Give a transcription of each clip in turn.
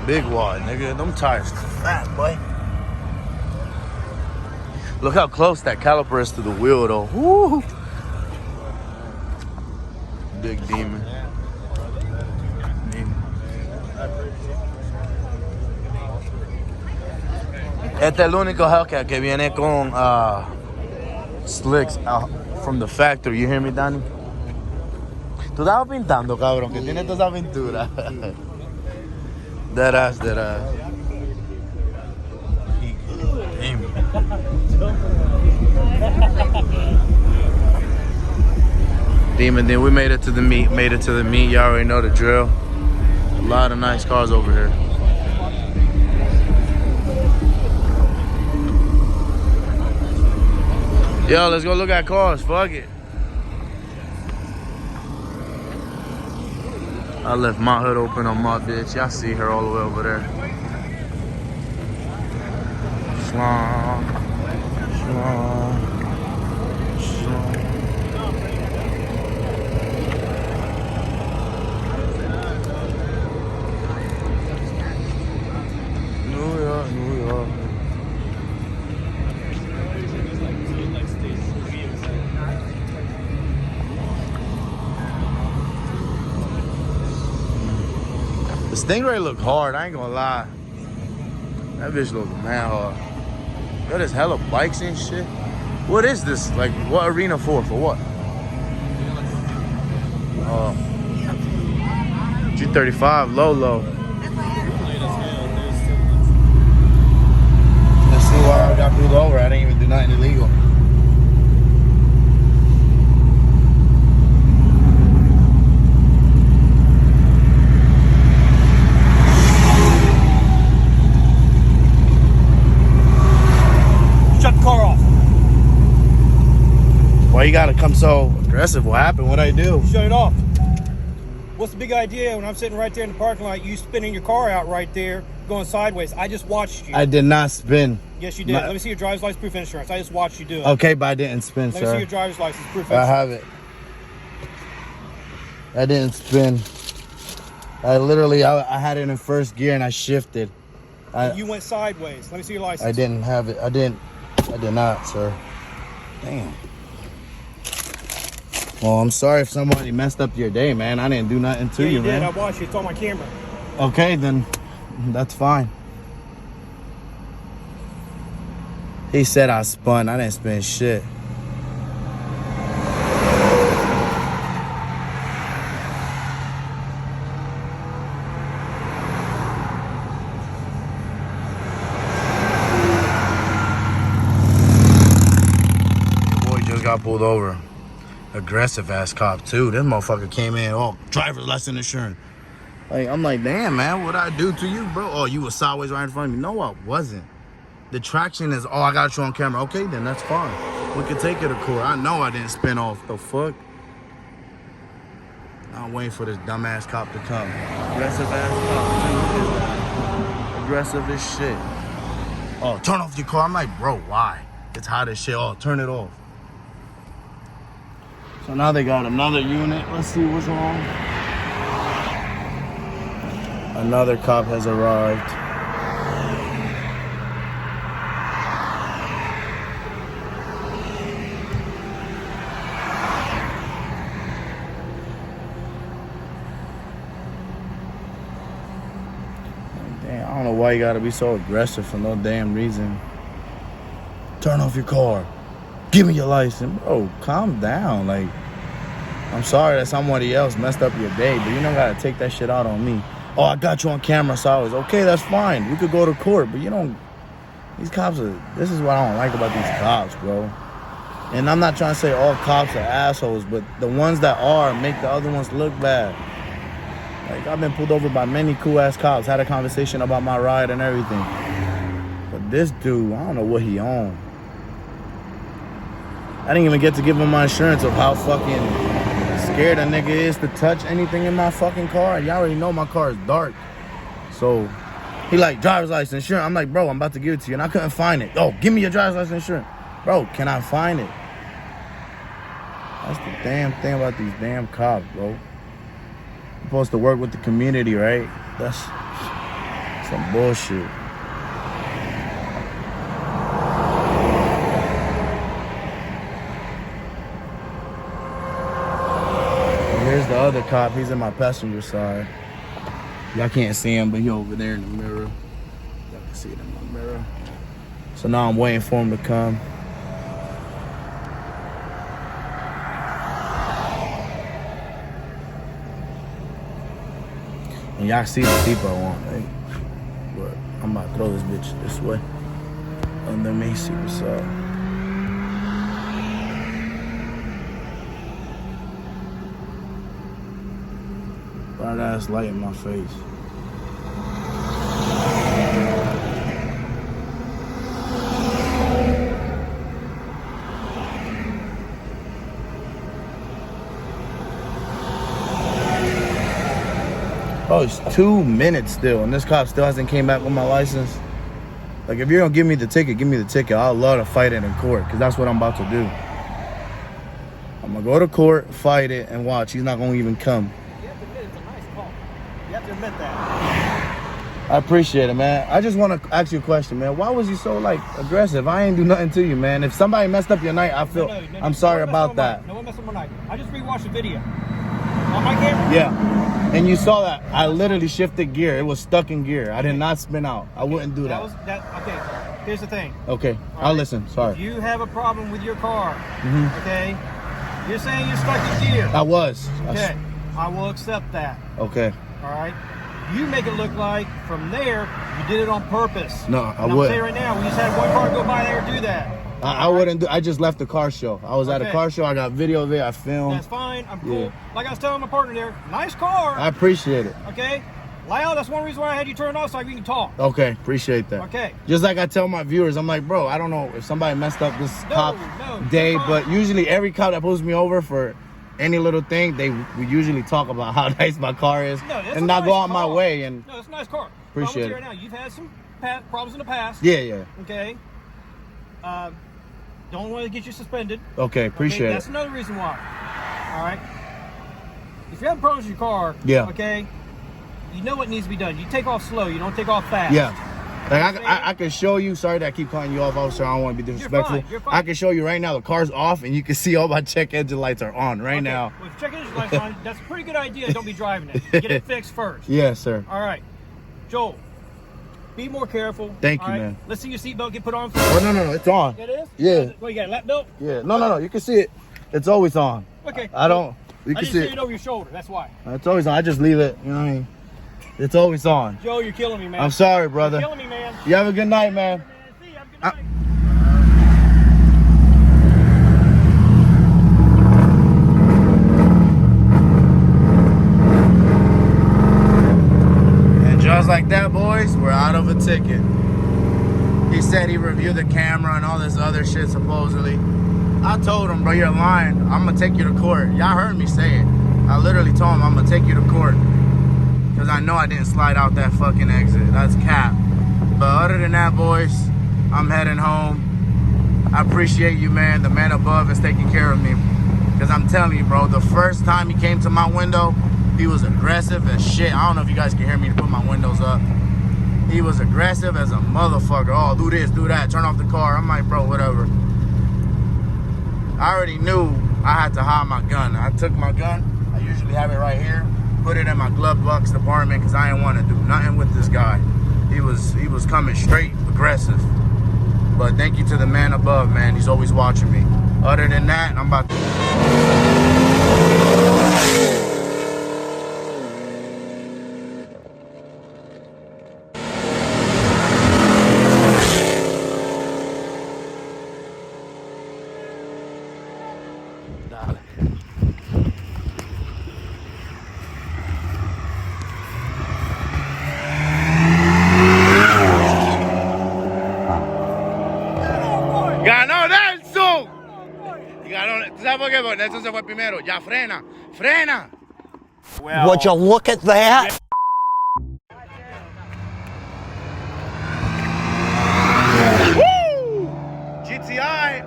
Big wad, nigga. Them tires fat, boy. Look how close that caliper is to the wheel, though. Woo! Big demon. Este es el único Hellcat que viene con slicks from the factory. You hear me, Danny? Tú estabas pintando, cabrón, que tiene toda esa pintura. Dead ass. Demon, then we made it to the meet. Y'all already know the drill. A lot of nice cars over here. Yo, let's go look at cars. Fuck it. I left my hood open on my bitch. Y'all see her all the way over there. Shlong. New York. The Stingray look hard, I ain't gonna lie. That bitch look mad hard. Yo, there's hella bikes and shit. What is this? Like, what arena for? For what? G35, low. Let's see why I got pulled over. I didn't even do nothing illegal. Shut the car off. Why you gotta come so aggressive? What happened? What'd I do? Shut it off. What's the big idea when I'm sitting right there in the parking lot, you spinning your car out right there, going sideways? I just watched you. I did not spin. Yes, you did. Let me see your driver's license, proof of insurance. I just watched you do it. Okay, but I didn't spin, Let me see your driver's license, proof of I insurance. have it. I didn't spin. I had it in first gear and I shifted. You went sideways. Let me see your license. I didn't have it. I did not, sir. Damn. Well, I'm sorry if somebody messed up your day, man. I didn't do nothing to you, man. I watched you. It's on my camera. Okay, then that's fine. He said I spun. I didn't spin shit. Boy just got pulled over. Aggressive ass cop too. This motherfucker came in, driver's license insurance. Like, I'm like, damn, man, what'd I do to you, bro? Oh, you was sideways right in front of me. No, I wasn't. The traction is, I got you on camera. Okay, then that's fine. We can take it to court. I know I didn't spin off. The fuck? I'm waiting for this dumbass cop to come. Aggressive ass cop. Aggressive as shit. Oh, turn off your car. I'm like, bro, why? It's hot as shit. Oh, turn it off. So now they got another unit. Let's see what's wrong. Another cop has arrived. Damn, I don't know why you gotta be so aggressive for no damn reason. Turn off your car. Give me your license. Bro, calm down. Like, I'm sorry that somebody else messed up your day, but you don't gotta take that shit out on me. Oh, I got you on camera, so I was, okay, that's fine. We could go to court, but you don't, these cops are, this is what I don't like about these cops, bro. And I'm not trying to say all cops are assholes, but the ones that are make the other ones look bad. Like, I've been pulled over by many cool-ass cops, had a conversation about my ride and everything. But this dude, I don't know what he owned. I didn't even get to give him my insurance of how fucking scared a nigga is to touch anything in my fucking car. Y'all already know my car is dark. So, he like, driver's license, insurance. I'm like, bro, I'm about to give it to you. And I couldn't find it. Oh, give me your driver's license, insurance. Bro, can I find it? That's the damn thing about these damn cops, bro. You're supposed to work with the community, right? Some bullshit. Here's the other cop. He's in my passenger side. Y'all can't see him, but he over there in the mirror. Y'all can see it in my mirror. So now I'm waiting for him to come. And y'all see the seatbelt on, right? But I'm about to throw this bitch this way. And let me see what's up. Bright ass light in my face. Oh, it's 2 minutes still, and this cop still hasn't came back with my license. Like, if you're gonna give me the ticket, give me the ticket. I'd love to fight it in court, because that's what I'm about to do. I'm gonna go to court, fight it, and watch. He's not gonna even come. You have to admit it's a nice call. You have to admit that. I appreciate it, man. I just want to ask you a question, man. Why was you so, like, aggressive? I ain't do nothing to you, man. If somebody messed up your night, I feel... No, I'm sorry about that. No one messed up my night. I just rewatched the video. On my camera? Yeah. And you saw that. I literally shifted gear. It was stuck in gear. I did not spin out. I wouldn't do that. Okay, here's the thing. Okay. I'll listen. Sorry. If you have a problem with your car, okay? You're saying you're stuck in gear. I was. Okay. I will accept that. Okay. All right? You make it look like from there you did it on purpose. No, I wouldn't. would. I'm saying right now, we just had one car go by there and do that. I wouldn't do. I just left the car show. I was at a car show. I got video of it. I filmed. That's fine. I'm cool. Like I was telling my partner there, nice car. I appreciate it. Okay? Loud, that's one reason why I had you turn it off so we can talk. Okay, appreciate that. Okay. Just like I tell my viewers, I'm like, bro, I don't know if somebody messed up this cop day, but usually every cop that pulls me over for any little thing, we usually talk about how nice my car is and not go out my way. And no, it's a nice car. Appreciate it. Right now, you've had some problems in the past. Yeah. Okay. Don't want to get you suspended. Okay, appreciate it. That's another reason why. All right. If you're having problems with your car, okay, you know what needs to be done. You take off slow. You don't take off fast. Yeah. Like I can show you. Sorry that I keep calling you off, officer. I don't want to be disrespectful. You're fine. I can show you right now. The car's off, and you can see all my check engine lights are on right now. Well, if check engine lights on, that's a pretty good idea. Don't be driving it. Get it fixed first. Yes, sir. All right, Joel. Be more careful. Thank you, man. Let's see your seatbelt get put on first. Oh, no, it's on. It is? Yeah. What, you got a lap belt? Yeah. No, you can see it. It's always on. Okay. I don't. You can I see didn't see it over your shoulder. That's why. It's always on. I just leave it. You know what I mean? It's always on. Joe, you're killing me, man. I'm sorry, brother. You're killing me, man. You have a good night, man. See you. Have a good night. Just like that, boys, we're out of a ticket. He said he reviewed the camera and all this other shit, supposedly. I told him, bro, you're lying. I'm gonna take you to court. Y'all heard me say it. I literally told him I'm gonna take you to court. Because I know I didn't slide out that fucking exit. That's cap. But other than that, boys, I'm heading home. I appreciate you, man. The man above is taking care of me. Because I'm telling you, bro, the first time he came to my window, he was aggressive as shit. I don't know if you guys can hear me to put my windows up. He was aggressive as a motherfucker. Oh, do this, do that, turn off the car. I'm like, bro, whatever. I already knew I had to hide my gun. I took my gun. I usually have it right here. Put it in my glove box department because I didn't want to do nothing with this guy. He was coming straight aggressive. But thank you to the man above, man. He's always watching me. Other than that, I'm about to... ¡Ganó Nelson! ¿Tú sabes por qué? Porque Nelson se fue primero. Ya frena, frena. Well, would you look at that? Woo! GTI.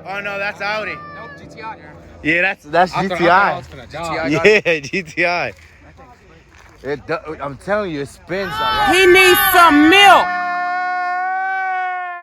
Oh no, that's Audi. No, GTI. Yeah, that's GTI. GTI. Yeah, GTI. I'm telling you, it spins a lot. He needs some milk.